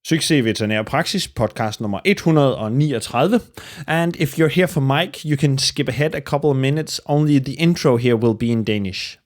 Succes veterinær praksis, podcast nummer 139. And if you're here for Mike, you can skip ahead a couple of minutes. Only the intro here will be in Danish.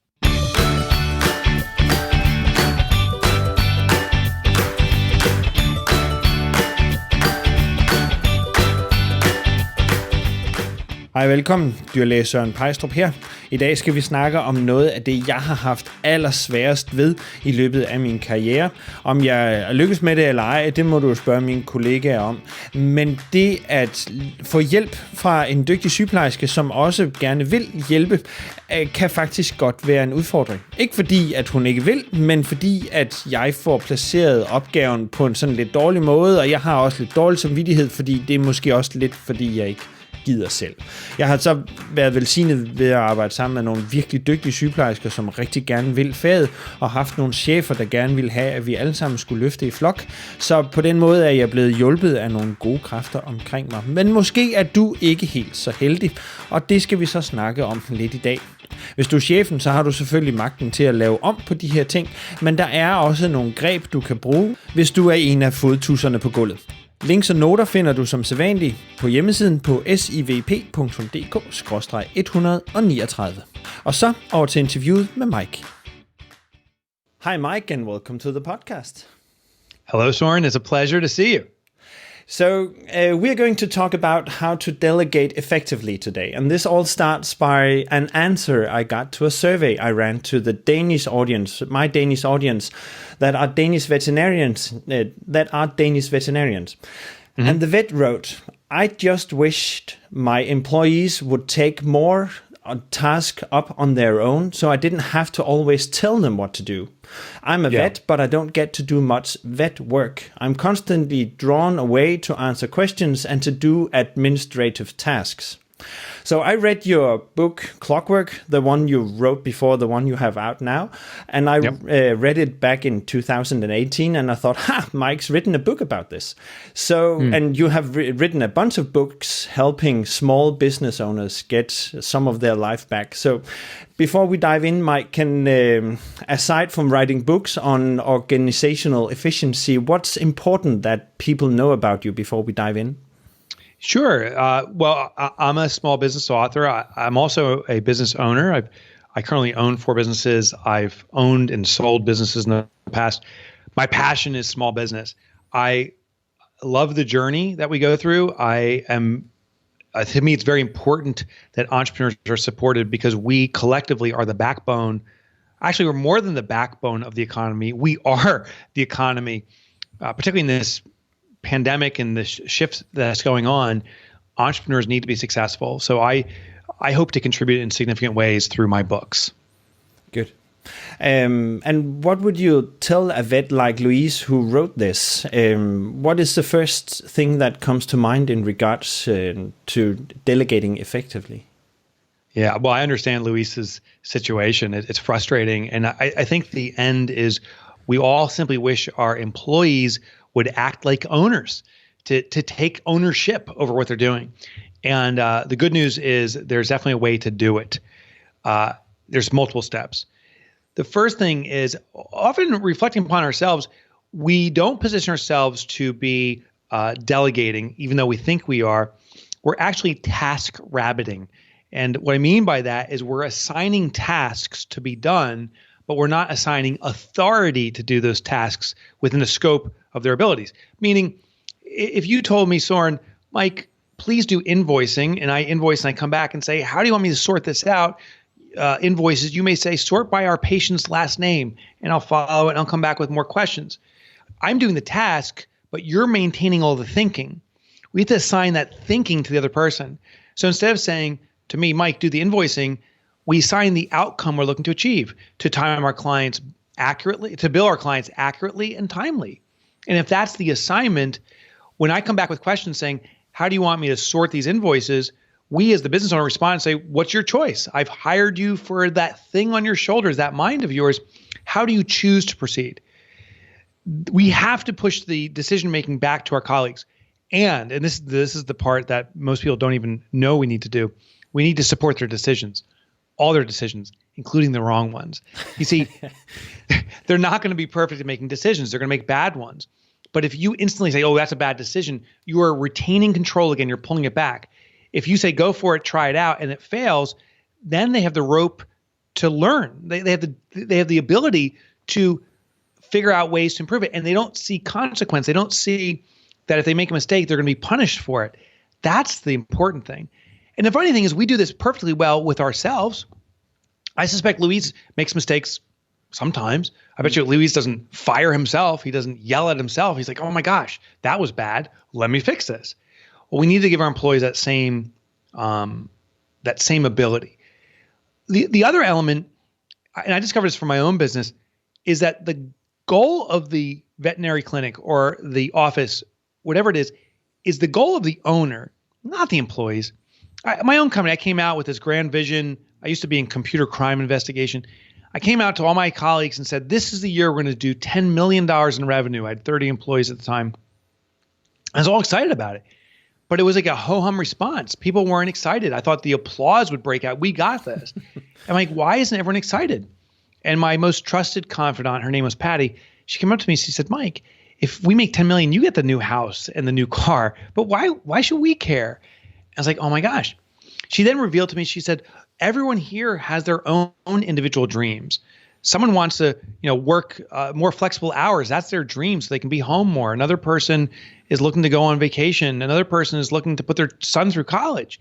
Hej, velkommen. Dyrlæge Søren Pejstrup her. I dag skal vi snakke om noget af det, jeg har haft allersværest ved i løbet af min karriere. Om jeg er lykkes med det eller ej, det må du spørge mine kollegaer om. Men det at få hjælp fra en dygtig sygeplejerske, som også gerne vil hjælpe, kan faktisk godt være en udfordring. Ikke fordi, at hun ikke vil, men fordi, at jeg får placeret opgaven på en sådan lidt dårlig måde, og jeg har også lidt dårlig samvittighed, fordi det er måske også lidt, fordi jeg ikke gider selv. Jeg har så været velsignet ved at arbejde sammen med nogle virkelig dygtige sygeplejersker, som rigtig gerne vil faget, og haft nogle chefer, der gerne vil have, at vi alle sammen skulle løfte i flok. Så på den måde er jeg blevet hjulpet af nogle gode kræfter omkring mig. Men måske er du ikke helt så heldig, og det skal vi så snakke om lidt i dag. Hvis du er chefen, så har du selvfølgelig magten til at lave om på de her ting, men der er også nogle greb, du kan bruge, hvis du er en af fodtusserne på gulvet. Links og noter finder du som sædvanligt på hjemmesiden på SIVP.dk/139. Og så over til interviewet med Mike. Hi Mike and welcome to the podcast. Hello Søren, it's a pleasure to see you. So we're going to talk about how to delegate effectively today. And this all starts by an answer I got to a survey I ran to the Danish audience, my Danish audience, that are Danish veterinarians. Mm-hmm. And the vet wrote, "I just wished my employees would take more task up on their own, so I didn't have to always tell them what to do. I'm a vet, but I don't get to do much vet work. I'm constantly drawn away to answer questions and to do administrative tasks." So I read your book, Clockwork, the one you wrote before the one you have out now, and I read it back in 2018, and I thought, Mike's written a book about this. So, and you have written a bunch of books helping small business owners get some of their life back. So before we dive in, Mike, can aside from writing books on organizational efficiency, what's important that people know about you before we dive in? Sure. Well, I'm a small business author. I'm also a business owner. I currently own 4 businesses. I've owned and sold businesses in the past. My passion is small business. I love the journey that we go through. To me, it's very important that entrepreneurs are supported because we collectively are the backbone. Actually, we're more than the backbone of the economy. We are the economy, particularly in this pandemic and the shift that's going on. Entrepreneurs need to be successful. So I hope to contribute in significant ways through my books. Good. And what would you tell a vet like Louise who wrote this? What is the first thing that comes to mind in regards to delegating effectively? Yeah, well, I understand Louise's situation. It's frustrating. And I think the end is we all simply wish our employees would act like owners, to take ownership over what they're doing. And the good news is there's definitely a way to do it. There's multiple steps. The first thing is often reflecting upon ourselves. We don't position ourselves to be delegating, even though we think we are. We're actually task rabbiting. And what I mean by that is we're assigning tasks to be done, but we're not assigning authority to do those tasks within the scope of their abilities. Meaning, if you told me, Søren, Mike, please do invoicing, and I invoice and I come back and say, how do you want me to sort this out? Invoices, you may say, sort by our patient's last name, and I'll follow it and I'll come back with more questions. I'm doing the task, but you're maintaining all the thinking. We have to assign that thinking to the other person. So instead of saying to me, Mike, do the invoicing, we assign the outcome we're looking to achieve, to time our clients accurately, to bill our clients accurately and timely. And if that's the assignment, when I come back with questions saying, how do you want me to sort these invoices? We as the business owner respond and say, what's your choice? I've hired you for that thing on your shoulders, that mind of yours. How do you choose to proceed? We have to push the decision-making back to our colleagues. And this is the part that most people don't even know we need to do. We need to support their decisions, all their decisions, including the wrong ones. You see, they're not going to be perfect at making decisions. They're going to make bad ones. But if you instantly say, oh, that's a bad decision, you are retaining control again. You're pulling it back. If you say, go for it, try it out, and it fails, then they have the rope to learn. They have the ability to figure out ways to improve it. And they don't see consequence. They don't see that if they make a mistake, they're going to be punished for it. That's the important thing. And the funny thing is we do this perfectly well with ourselves. I suspect Luis makes mistakes sometimes. I bet you Luis doesn't fire himself. He doesn't yell at himself. He's like, oh my gosh, that was bad. Let me fix this. Well, we need to give our employees that same ability. The other element, and I discovered this from my own business, is that the goal of the veterinary clinic or the office, whatever it is the goal of the owner, not the employees. My own company, I came out with this grand vision. I used to be in computer crime investigation. I came out to all my colleagues and said, this is the year we're going to do $10 million in revenue. I had 30 employees at the time. I was all excited about it. But it was like a ho-hum response. People weren't excited. I thought the applause would break out. We got this. I'm like, why isn't everyone excited? And my most trusted confidant, her name was Patty, she came up to me and she said, Mike, if we make 10 million, you get the new house and the new car. But why should we care? I was like, oh my gosh. She then revealed to me, she said, everyone here has their own individual dreams. Someone wants to, work more flexible hours. That's their dream, so they can be home more. Another person is looking to go on vacation. Another person is looking to put their son through college.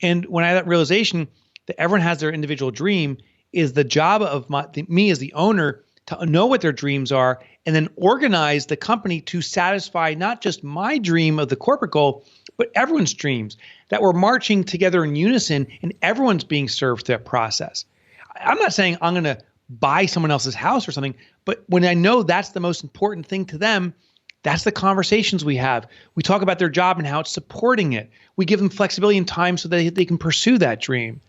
And when I had that realization that everyone has their individual dream, is the job of me as the owner to know what their dreams are and then organize the company to satisfy not just my dream of the corporate goal, but everyone's dreams, that we're marching together in unison and everyone's being served through that process. I'm not saying I'm going to buy someone else's house or something, but when I know that's the most important thing to them, that's the conversations we have. We talk about their job and how it's supporting it. We give them flexibility and time so that they can pursue that dream.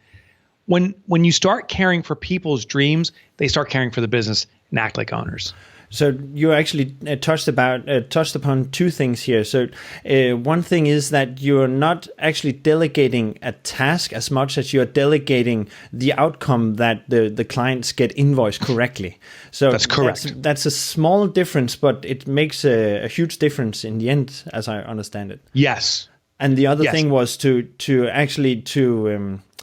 When you start caring for people's dreams, they start caring for the business and act like owners. So you actually touched upon two things here. So one thing is that you're not actually delegating a task as much as you're delegating the outcome that the clients get invoiced correctly. So that's correct. That's a small difference, but it makes a huge difference in the end, as I understand it. Yes. And the other thing was to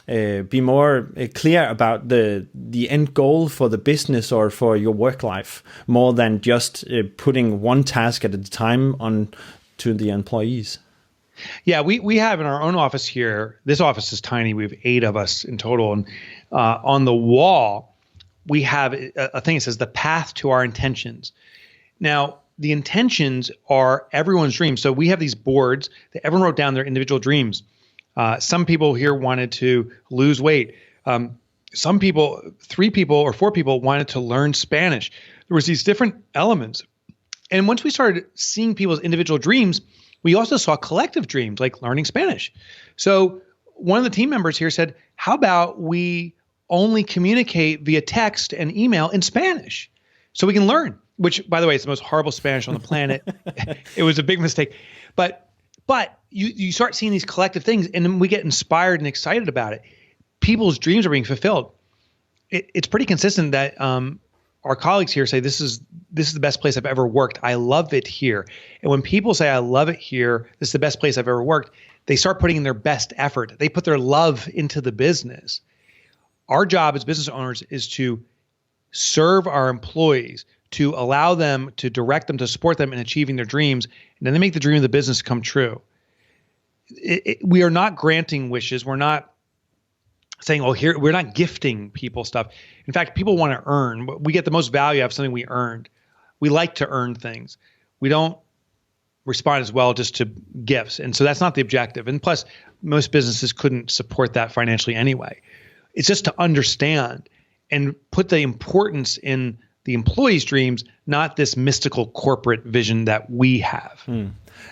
be more clear about the end goal for the business or for your work life, more than just putting one task at a time on to the employees. Yeah, we have in our own office here, this office is tiny, we have 8 of us in total, and on the wall, we have a thing that says the path to our intentions. Now, the intentions are everyone's dreams. So we have these boards that everyone wrote down their individual dreams. Some people here wanted to lose weight. Some people, 3 people or 4 people wanted to learn Spanish. There was these different elements. And once we started seeing people's individual dreams, we also saw collective dreams like learning Spanish. So one of the team members here said, how about we only communicate via text and email in Spanish so we can learn, which, by the way, it's the most horrible Spanish on the planet. It was a big mistake. But you start seeing these collective things, and then we get inspired and excited about it. People's dreams are being fulfilled. It's pretty consistent that our colleagues here say, this is the best place I've ever worked. I love it here. And when people say, I love it here, this is the best place I've ever worked, they start putting in their best effort. They put their love into the business. Our job as business owners is to serve our employees, to allow them, to direct them, to support them in achieving their dreams, and then they make the dream of the business come true. We are not granting wishes. We're not saying, oh, here, we're not gifting people stuff. In fact, people want to earn. We get the most value out of something we earned. We like to earn things. We don't respond as well just to gifts. And so that's not the objective. And plus, most businesses couldn't support that financially anyway. It's just to understand and put the importance in the employees' dreams, not this mystical corporate vision that we have.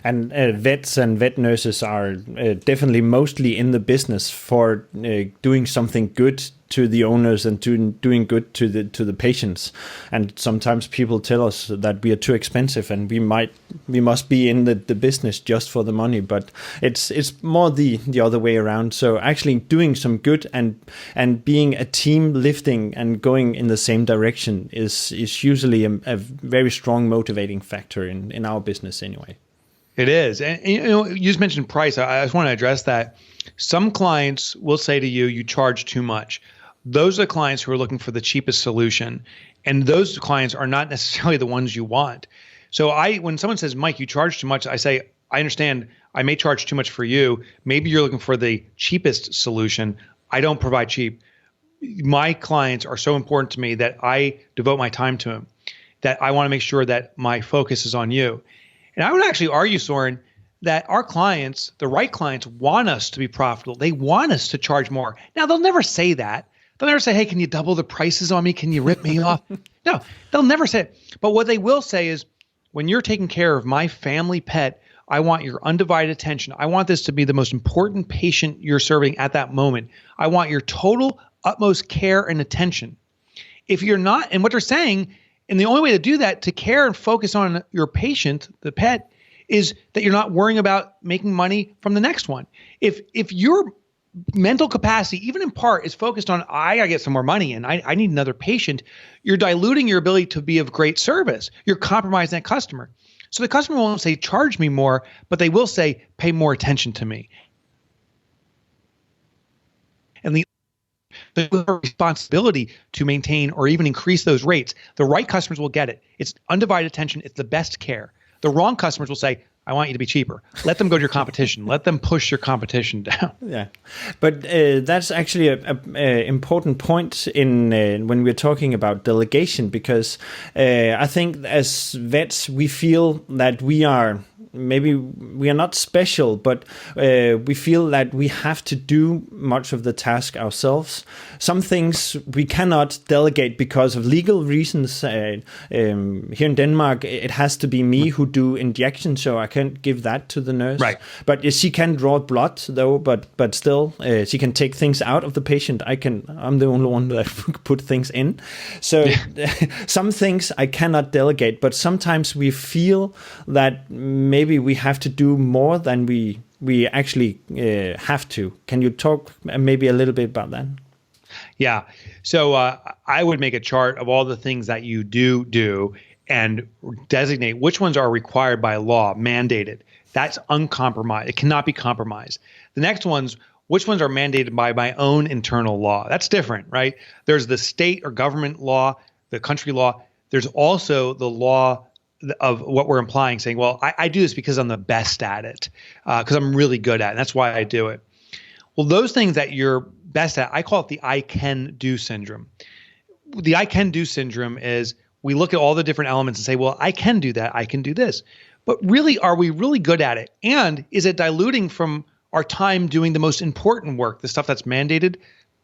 And vets and vet nurses are definitely mostly in the business for doing something good to the owners and doing good to the patients. And sometimes people tell us that we are too expensive and we must be in the business just for the money. But it's more the other way around. So actually doing some good and being a team, lifting and going in the same direction is usually a very strong motivating factor in our business anyway. It is. And you just mentioned price. I just want to address that. Some clients will say to you, you charge too much. Those are the clients who are looking for the cheapest solution. And those clients are not necessarily the ones you want. So when someone says, Mike, you charge too much, I say, I understand I may charge too much for you. Maybe you're looking for the cheapest solution. I don't provide cheap. My clients are so important to me that I devote my time to them, that I want to make sure that my focus is on you. And I would actually argue, Soren, that our clients, the right clients, want us to be profitable. They want us to charge more. Now, they'll never say that. They'll never say, hey, can you double the prices on me? Can you rip me off? No, they'll never say it. But what they will say is, when you're taking care of my family pet, I want your undivided attention. I want this to be the most important patient you're serving at that moment. I want your total, utmost care and attention. If you're not, and what they're saying, and the only way to do that, to care and focus on your patient, the pet, is that you're not worrying about making money from the next one. If your mental capacity, even in part, is focused on, I gotta get some more money and I need another patient, you're diluting your ability to be of great service. You're compromising that customer. So the customer won't say, charge me more, but they will say, pay more attention to me. And the responsibility to maintain or even increase those rates. The right customers will get it. It's undivided attention. It's the best care. The wrong customers will say, I want you to be cheaper. Let them go to your competition. Let them push your competition down. Yeah, but that's actually a important point in when we're talking about delegation, because I think as vets we feel that we are not special, but we feel that we have to do much of the task ourselves. Some things we cannot delegate because of legal reasons. Here in Denmark, it has to be me who do injections, so I can't give that to the nurse. Right. But she can draw blood, though. But still, she can take things out of the patient. I'm the only one that put things in. So some things I cannot delegate, but sometimes we feel that maybe we have to do more than we actually have to. Can you talk maybe a little bit about that? Yeah. So I would make a chart of all the things that you do and designate which ones are required by law, mandated. That's uncompromised. It cannot be compromised. The next ones, which ones are mandated by my own internal law? That's different, right? There's the state or government law, the country law. There's also the law of what we're implying, saying, well, I do this because I'm the best at it, because I'm really good at it. And that's why I do it. Well, those things that you're best at, I call it the I can do syndrome. The I can do syndrome is we look at all the different elements and say, well, I can do that. I can do this. But really, are we really good at it? And is it diluting from our time doing the most important work, the stuff that's mandated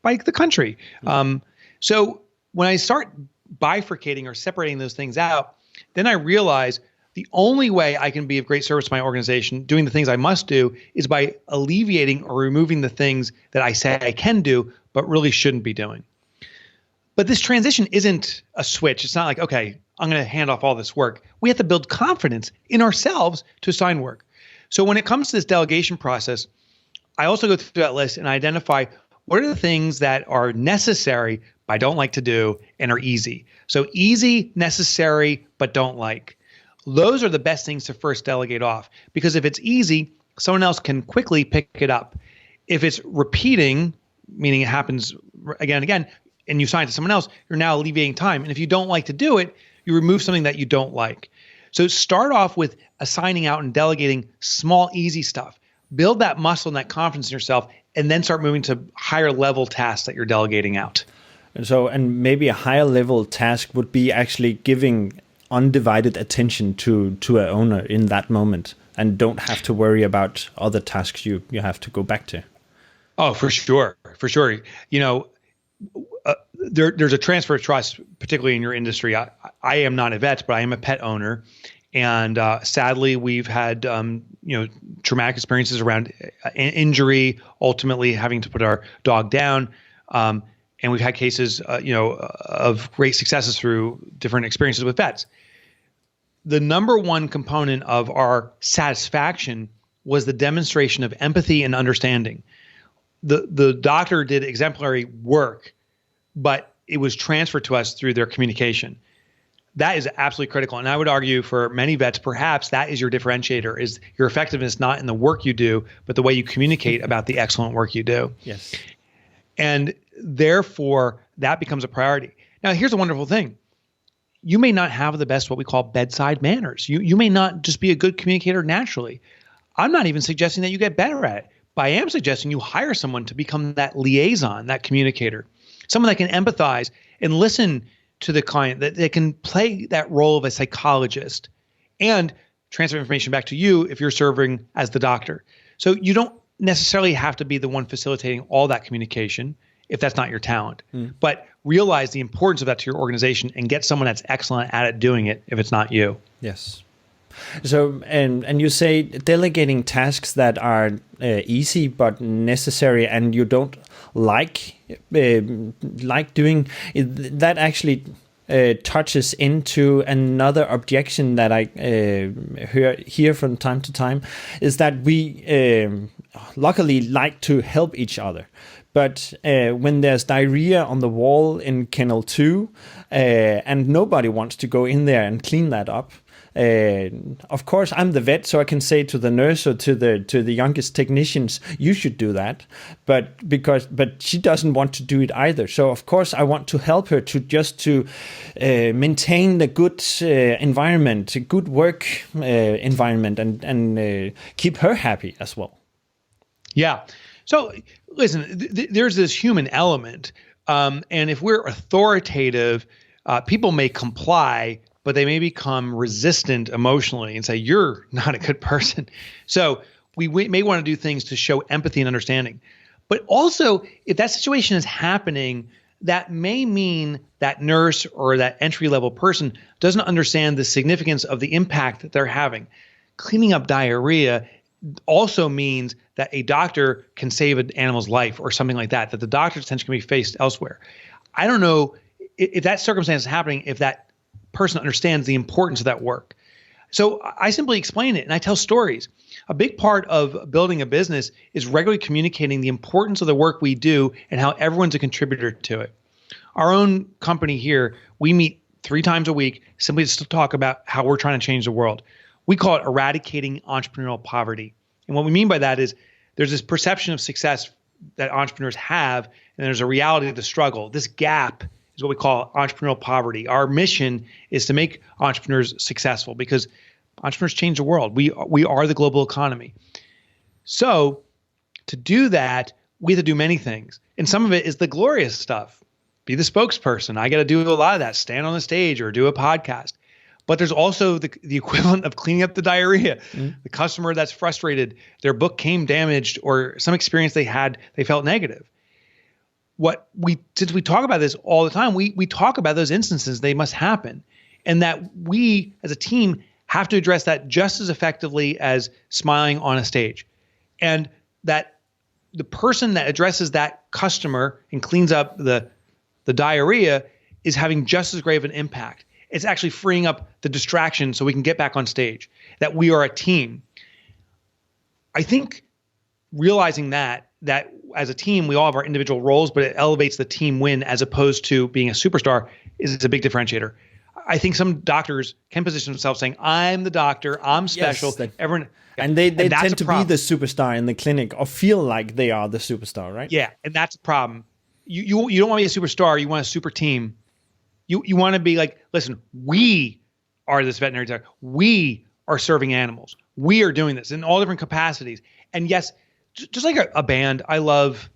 by the country? So when I start bifurcating or separating those things out, then I realize the only way I can be of great service to my organization, doing the things I must do, is by alleviating or removing the things that I say I can do, but really shouldn't be doing. But this transition isn't a switch. It's not like, okay, I'm going to hand off all this work. We have to build confidence in ourselves to assign work. So when it comes to this delegation process, I also go through that list and identify what are the things that are necessary but I don't like to do and are easy. So easy, necessary, but don't like. Those are the best things to first delegate off, because if it's easy, someone else can quickly pick it up. If it's repeating, meaning it happens again and again, and you assign it to someone else, you're now alleviating time. And if you don't like to do it, you remove something that you don't like. So start off with assigning out and delegating small, easy stuff. Build that muscle and that confidence in yourself, and then start moving to higher level tasks that you're delegating out. And maybe a higher level task would be actually giving undivided attention to an owner in that moment, and don't have to worry about other tasks you have to go back to. Oh, for sure. For sure. You know, there's a transfer of trust, particularly in your industry. I am not a vet, but I am a pet owner. And sadly, we've had traumatic experiences around injury, ultimately having to put our dog down. And we've had cases, of great successes through different experiences with vets. The number one component of our satisfaction was the demonstration of empathy and understanding. The doctor did exemplary work, but it was transferred to us through their communication. That is absolutely critical. And I would argue for many vets, perhaps that is your differentiator, is your effectiveness not in the work you do, but the way you communicate about the excellent work you do. Yes. And therefore, that becomes a priority. Now, here's a wonderful thing. You may not have the best, what we call bedside manners. You may not just be a good communicator naturally. I'm not even suggesting that you get better at it, but I am suggesting you hire someone to become that liaison, that communicator, someone that can empathize and listen to the client, that they can play that role of a psychologist and transfer information back to you if you're serving as the doctor. So you don't necessarily have to be the one facilitating all that communication if that's not your talent, but realize the importance of that to your organization and get someone that's excellent at it doing it if it's not you. Yes. So, and you say delegating tasks that are easy but necessary, and you don't like doing it, that actually touches into another objection that I hear from time to time, is that we luckily like to help each other. But when there's diarrhea on the wall in kennel 2, and nobody wants to go in there and clean that up, of course, I'm the vet, so I can say to the nurse or to the youngest technicians, you should do that. But she doesn't want to do it either. So of course, I want to help her to maintain the good environment, a good work environment, and keep her happy as well. Yeah. So listen, there's this human element, and if we're authoritative, people may comply, but they may become resistant emotionally and say, you're not a good person. So we may want to do things to show empathy and understanding. But also, if that situation is happening, that may mean that nurse or that entry-level person doesn't understand the significance of the impact that they're having. Cleaning up diarrhea also means that a doctor can save an animal's life or something like that the doctor's attention can be faced elsewhere. I don't know if that circumstance is happening, if that person understands the importance of that work. So I simply explain it and I tell stories. A big part of building a business is regularly communicating the importance of the work we do and how everyone's a contributor to it. Our own company here, we meet 3 times a week simply just to talk about how we're trying to change the world. We call it eradicating entrepreneurial poverty. And what we mean by that is there's this perception of success that entrepreneurs have, and there's a reality of the struggle. This gap is what we call entrepreneurial poverty. Our mission is to make entrepreneurs successful because entrepreneurs change the world. We are the global economy. So to do that, we have to do many things. And some of it is the glorious stuff. Be the spokesperson. I got to do a lot of that. Stand on the stage or do a podcast. But there's also the equivalent of cleaning up the diarrhea. The customer that's frustrated, their book came damaged, or some experience they had, they felt negative. Since we talk about this all the time, we talk about those instances, they must happen. And that we as a team have to address that just as effectively as smiling on a stage. And that the person that addresses that customer and cleans up the diarrhea is having just as great of an impact. It's actually freeing up the distraction so we can get back on stage, that we are a team. I think realizing that as a team, we all have our individual roles, but it elevates the team win as opposed to being a superstar is a big differentiator. I think some doctors can position themselves saying, I'm the doctor, I'm special. Yes, everyone, and they tend to be the superstar in the clinic or feel like they are the superstar, right? Yeah, and that's a problem. You don't want to be a superstar, you want a super team. You want to be like, listen, we are this veterinary doctor. We are serving animals. We are doing this in all different capacities. And yes, just like a band, I love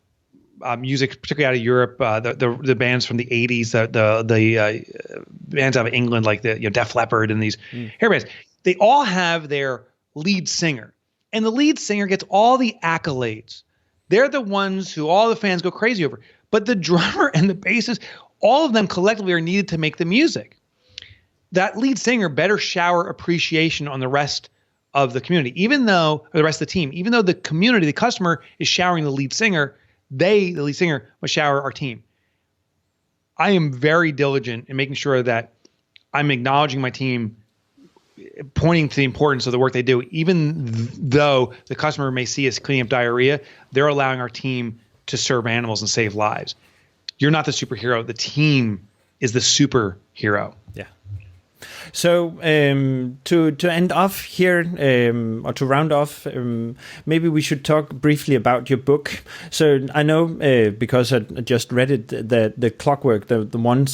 music, particularly out of Europe. The bands from the 80s, the bands out of England, like the Def Leppard and these hair bands. They all have their lead singer, and the lead singer gets all the accolades. They're the ones who all the fans go crazy over. But the drummer and the bassist, all of them collectively are needed to make the music. That lead singer better shower appreciation on the rest of the community, or the rest of the team. Even though the community, the customer, is showering the lead singer, the lead singer, must shower our team. I am very diligent in making sure that I'm acknowledging my team, pointing to the importance of the work they do. Even though the customer may see us cleaning up diarrhea, they're allowing our team to serve animals and save lives. You're not the superhero. The team is the superhero. Yeah. So to end off here, or to round off, maybe we should talk briefly about your book. So I know because I just read it, the Clockwork, the one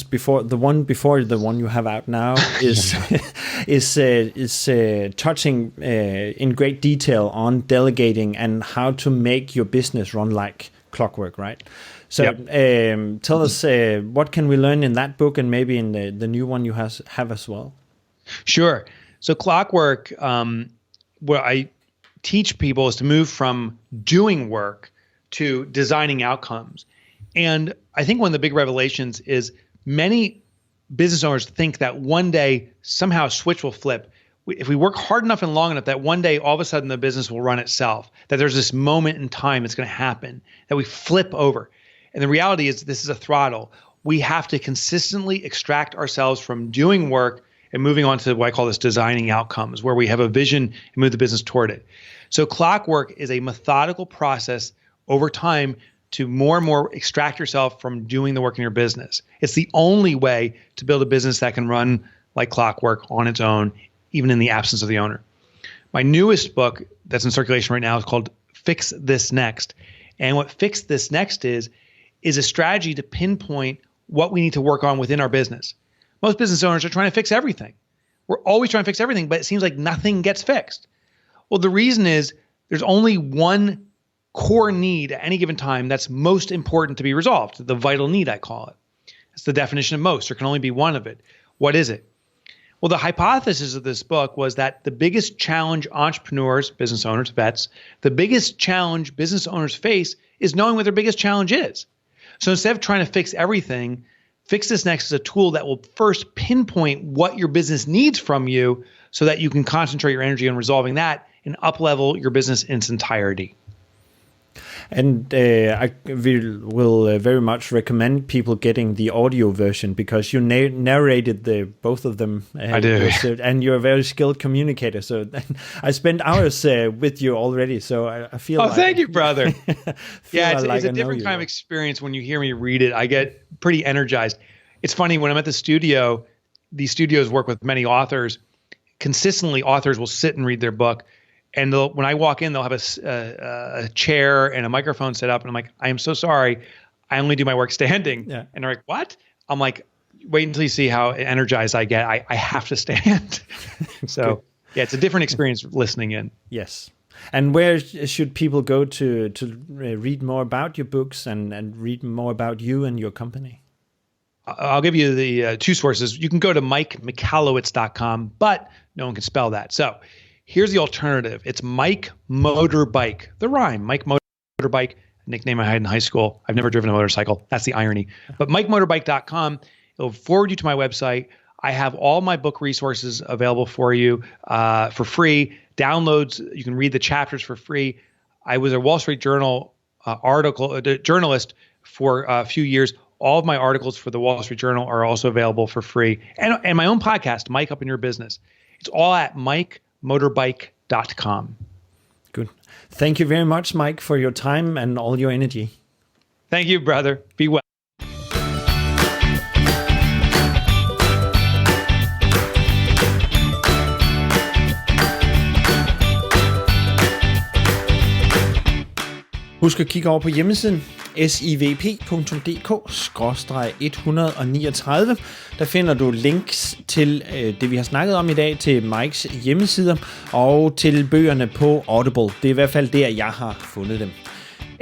before the one you have out now is is touching in great detail on delegating and how to make your business run like clockwork, right? So tell us, what can we learn in that book and maybe in the new one you have as well? Sure. So Clockwork, what I teach people is to move from doing work to designing outcomes. And I think one of the big revelations is many business owners think that one day somehow a switch will flip. If we work hard enough and long enough, that one day all of a sudden the business will run itself, that there's this moment in time that's going to happen, that we flip over. And the reality is this is a throttle. We have to consistently extract ourselves from doing work and moving on to what I call this designing outcomes, where we have a vision and move the business toward it. So Clockwork is a methodical process over time to more and more extract yourself from doing the work in your business. It's the only way to build a business that can run like clockwork on its own, even in the absence of the owner. My newest book that's in circulation right now is called Fix This Next. And what Fix This Next is a strategy to pinpoint what we need to work on within our business. Most business owners are trying to fix everything. We're always trying to fix everything, but it seems like nothing gets fixed. Well, the reason is there's only one core need at any given time that's most important to be resolved, the vital need, I call it. That's the definition of most. There can only be one of it. What is it? Well, the hypothesis of this book was that the biggest challenge entrepreneurs, business owners, vets, the biggest challenge business owners face is knowing what their biggest challenge is. So instead of trying to fix everything, Fix This Next is a tool that will first pinpoint what your business needs from you so that you can concentrate your energy on resolving that and up-level your business in its entirety. And I will very much recommend people getting the audio version because you narrated both of them. I do. And you're a very skilled communicator. So I spent hours with you already. So I feel thank you, brother. It's a different kind of experience when you hear me read it. I get pretty energized. It's funny, when I'm at the studio, these studios work with many authors. Consistently, authors will sit and read their book. And when I walk in, they'll have a chair and a microphone set up. And I'm like, I am so sorry. I only do my work standing. Yeah. And they're like, what? I'm like, wait until you see how energized I get. I have to stand. So yeah, it's a different experience listening in. Yes. And where should people go to read more about your books and read more about you and your company? I'll give you the two sources. You can go to Mike Michalowicz.com, but no one can spell that. So here's the alternative. It's Mike Motorbike, the rhyme, Mike Motorbike, nickname I had in high school. I've never driven a motorcycle. That's the irony. But MikeMotorbike.com, it'll forward you to my website. I have all my book resources available for you for free. Downloads, you can read the chapters for free. I was a Wall Street Journal journalist for a few years. All of my articles for the Wall Street Journal are also available for free. And my own podcast, Mike Up in Your Business. It's all at MikeMotorbike.com. Good. Thank you very much, Mike, for your time and all your energy. Thank you, brother. Be well. Husk at kigge over på hjemmesiden SIVP.dk/139. Der finder du links til det, vi har snakket om i dag, til Mikes hjemmesider og til bøgerne på Audible. Det er i hvert fald der, jeg har fundet dem.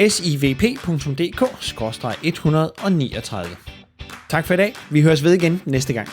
SIVP.dk/139. Tak for i dag. Vi høres ved igen næste gang.